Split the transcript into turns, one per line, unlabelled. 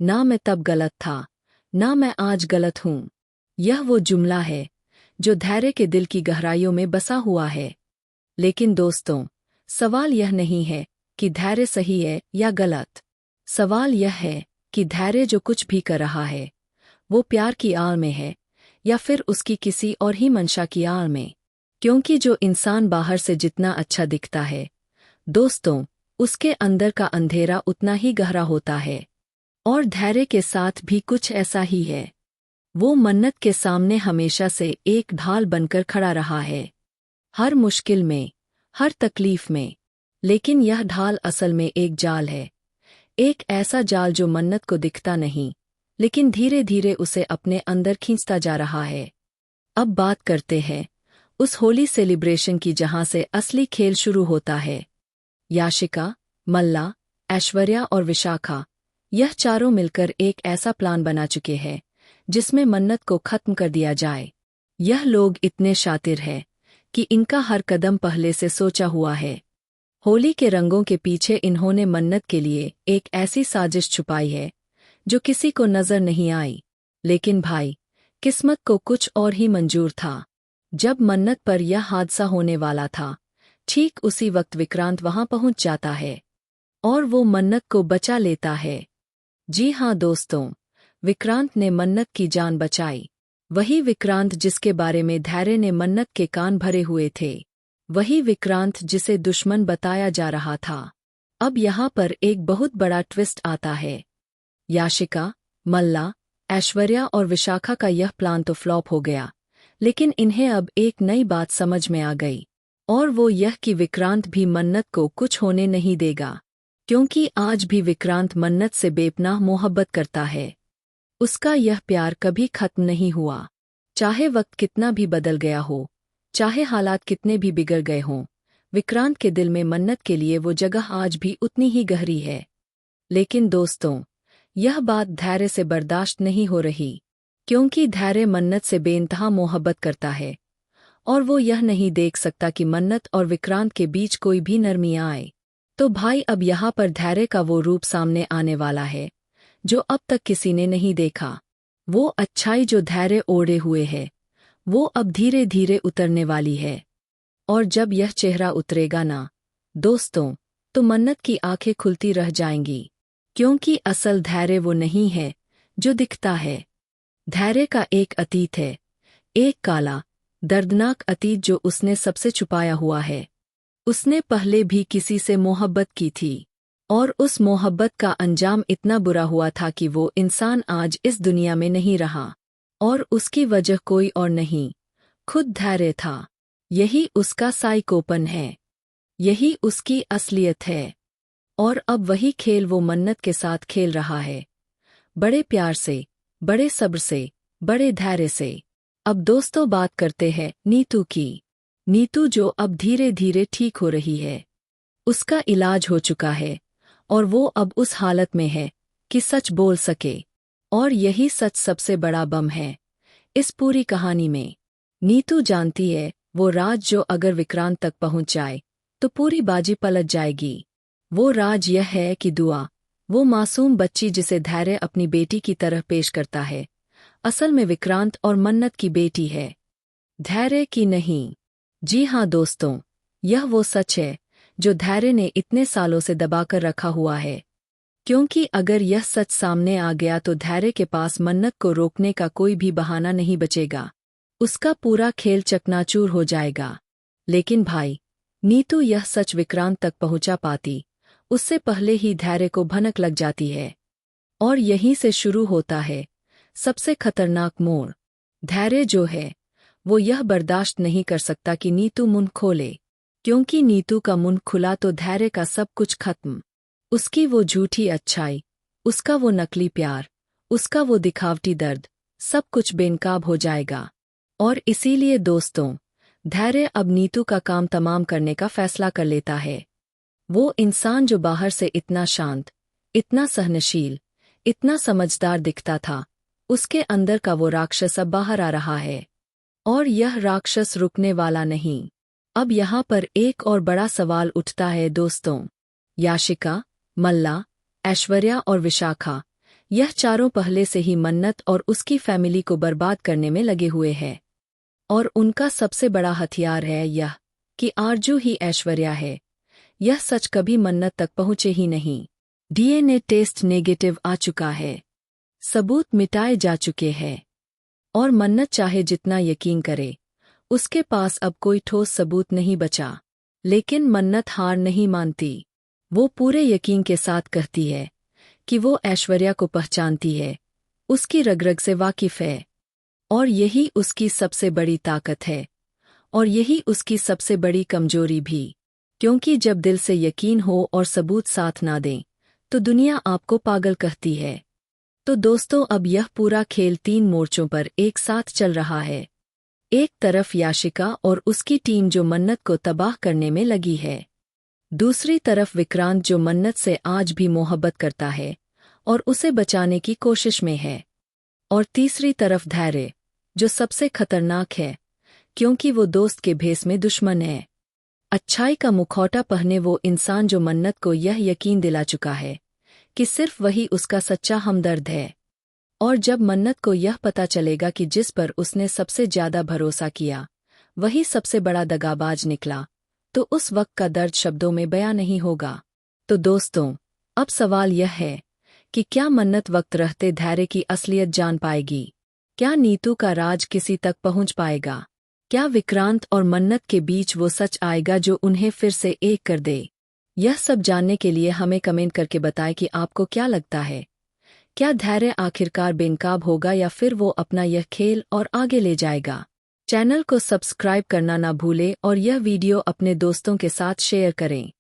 ना मैं तब गलत था, ना मैं आज गलत हूँ। यह वो जुमला है जो धैर्य के दिल की गहराइयों में बसा हुआ है। लेकिन दोस्तों, सवाल यह नहीं है कि धैर्य सही है या गलत। सवाल यह है कि धैर्य जो कुछ भी कर रहा है, वो प्यार की आड़ में है या फिर उसकी किसी और ही मंशा की आड़ में। क्योंकि जो इंसान बाहर से जितना अच्छा दिखता है, दोस्तों, उसके अंदर का अंधेरा उतना ही गहरा होता है। और धैर्य के साथ भी कुछ ऐसा ही है। वो मन्नत के सामने हमेशा से एक ढाल बनकर खड़ा रहा है, हर मुश्किल में, हर तकलीफ में। लेकिन यह ढाल असल में एक जाल है, एक ऐसा जाल जो मन्नत को दिखता नहीं, लेकिन धीरे धीरे उसे अपने अंदर खींचता जा रहा है। अब बात करते हैं उस होली सेलिब्रेशन की जहां से असली खेल शुरू होता है। याशिका, मल्ला, ऐश्वर्या और विशाखा, यह चारों मिलकर एक ऐसा प्लान बना चुके हैं जिसमें मन्नत को खत्म कर दिया जाए। यह लोग इतने शातिर हैं कि इनका हर कदम पहले से सोचा हुआ है। होली के रंगों के पीछे इन्होंने मन्नत के लिए एक ऐसी साजिश छुपाई है जो किसी को नजर नहीं आई। लेकिन भाई, किस्मत को कुछ और ही मंजूर था। जब मन्नत पर यह हादसा होने वाला था, ठीक उसी वक्त विक्रांत वहां पहुंच जाता है और वो मन्नत को बचा लेता है। जी हाँ दोस्तों, विक्रांत ने मन्नत की जान बचाई। वही विक्रांत जिसके बारे में धैर्य ने मन्नत के कान भरे हुए थे, वही विक्रांत जिसे दुश्मन बताया जा रहा था। अब यहाँ पर एक बहुत बड़ा ट्विस्ट आता है। याशिका, मल्ला, ऐश्वर्या और विशाखा का यह प्लान तो फ्लॉप हो गया, लेकिन इन्हें अब एक नई बात समझ में आ गई, और वो यह कि विक्रांत भी मन्नत को कुछ होने नहीं देगा। क्योंकि आज भी विक्रांत मन्नत से बेपनाह मोहब्बत करता है। उसका यह प्यार कभी खत्म नहीं हुआ। चाहे वक्त कितना भी बदल गया हो, चाहे हालात कितने भी बिगड़ गए हों, विक्रांत के दिल में मन्नत के लिए वो जगह आज भी उतनी ही गहरी है। लेकिन दोस्तों, यह बात धैर्य से बर्दाश्त नहीं हो रही। क्योंकि धैर्य मन्नत से बेइंतहा मोहब्बत करता है, और वो यह नहीं देख सकता कि मन्नत और विक्रांत के बीच कोई भी नरमी आए। तो भाई, अब यहाँ पर धैर्य का वो रूप सामने आने वाला है जो अब तक किसी ने नहीं देखा। वो अच्छाई जो धैर्य ओढ़े हुए है, वो अब धीरे धीरे उतरने वाली है। और जब यह चेहरा उतरेगा ना दोस्तों, तो मन्नत की आंखें खुलती रह जाएंगी। क्योंकि असल धैर्य वो नहीं है जो दिखता है। धैर्य का एक अतीत है, एक काला, दर्दनाक अतीत जो उसने सबसे छुपाया हुआ है। उसने पहले भी किसी से मोहब्बत की थी, और उस मोहब्बत का अंजाम इतना बुरा हुआ था कि वो इंसान आज इस दुनिया में नहीं रहा। और उसकी वजह कोई और नहीं, खुद धैर्य था। यही उसका साइकोपन है, यही उसकी असलियत है। और अब वही खेल वो मन्नत के साथ खेल रहा है, बड़े प्यार से, बड़े सब्र से, बड़े धैर्य से। अब दोस्तों, बात करते हैं नीतू की। नीतू जो अब धीरे धीरे ठीक हो रही है। उसका इलाज हो चुका है, और वो अब उस हालत में है कि सच बोल सके। और यही सच सबसे बड़ा बम है इस पूरी कहानी में। नीतू जानती है वो राज जो अगर विक्रांत तक पहुंच जाए तो पूरी बाजी पलट जाएगी। वो राज यह है कि दुआ, वो मासूम बच्ची जिसे धैर्य अपनी बेटी की तरह पेश करता है, असल में विक्रांत और मन्नत की बेटी है, धैर्य की नहीं। जी हाँ दोस्तों, यह वो सच है जो धैर्य ने इतने सालों से दबाकर रखा हुआ है। क्योंकि अगर यह सच सामने आ गया तो धैर्य के पास मन्नत को रोकने का कोई भी बहाना नहीं बचेगा। उसका पूरा खेल चकनाचूर हो जाएगा। लेकिन भाई, नीतू यह सच विक्रांत तक पहुंचा पाती, उससे पहले ही धैर्य को भनक लग जाती है। और यहीं से शुरू होता है सबसे खतरनाक मोड़। धैर्य जो है, वो यह बर्दाश्त नहीं कर सकता कि नीतू मुंह खोले। क्योंकि नीतू का मुंह खुला तो धैर्य का सब कुछ खत्म। उसकी वो झूठी अच्छाई, उसका वो नकली प्यार, उसका वो दिखावटी दर्द, सब कुछ बेनकाब हो जाएगा। और इसीलिए दोस्तों, धैर्य अब नीतू का काम तमाम करने का फैसला कर लेता है। वो इंसान जो बाहर से इतना शांत, इतना सहनशील, इतना समझदार दिखता था, उसके अंदर का वो राक्षस अब बाहर आ रहा है। और यह राक्षस रुकने वाला नहीं। अब यहाँ पर एक और बड़ा सवाल उठता है दोस्तों। याशिका, मल्ला, ऐश्वर्या और विशाखा, यह चारों पहले से ही मन्नत और उसकी फैमिली को बर्बाद करने में लगे हुए हैं। और उनका सबसे बड़ा हथियार है यह कि आरजू ही ऐश्वर्या है। यह सच कभी मन्नत तक पहुंचे ही नहीं। डीएनए टेस्ट नेगेटिव आ चुका है, सबूत मिटाए जा चुके हैं, और मन्नत चाहे जितना यकीन करे, उसके पास अब कोई ठोस सबूत नहीं बचा। लेकिन मन्नत हार नहीं मानती। वो पूरे यकीन के साथ कहती है कि वो ऐश्वर्या को पहचानती है, उसकी रग-रग से वाकिफ है, और यही उसकी सबसे बड़ी ताकत है, और यही उसकी सबसे बड़ी कमजोरी भी। क्योंकि जब दिल से यकीन हो और सबूत साथ ना दें, तो दुनिया आपको पागल कहती है। तो दोस्तों, अब यह पूरा खेल 3 मोर्चों पर एक साथ चल रहा है। एक तरफ याशिका और उसकी टीम जो मन्नत को तबाह करने में लगी है। दूसरी तरफ विक्रांत जो मन्नत से आज भी मोहब्बत करता है और उसे बचाने की कोशिश में है। और तीसरी तरफ धैर्य, जो सबसे खतरनाक है, क्योंकि वो दोस्त के भेस में दुश्मन है। अच्छाई का मुखौटा पहने वो इंसान जो मन्नत को यह यकीन दिला चुका है कि सिर्फ वही उसका सच्चा हमदर्द है। और जब मन्नत को यह पता चलेगा कि जिस पर उसने सबसे ज्यादा भरोसा किया वही सबसे बड़ा दगाबाज निकला, तो उस वक्त का दर्द शब्दों में बयां नहीं होगा। तो दोस्तों, अब सवाल यह है कि क्या मन्नत वक्त रहते धैर्य की असलियत जान पाएगी? क्या नीतू का राज किसी तक पहुंच पाएगा? क्या विक्रांत और मन्नत के बीच वो सच आएगा जो उन्हें फिर से एक कर दे? यह सब जानने के लिए हमें कमेंट करके बताएं कि आपको क्या लगता है। क्या धैर्य आखिरकार बेनकाब होगा या फिर वो अपना यह खेल और आगे ले जाएगा? चैनल को सब्सक्राइब करना ना भूलें और यह वीडियो अपने दोस्तों के साथ शेयर करें।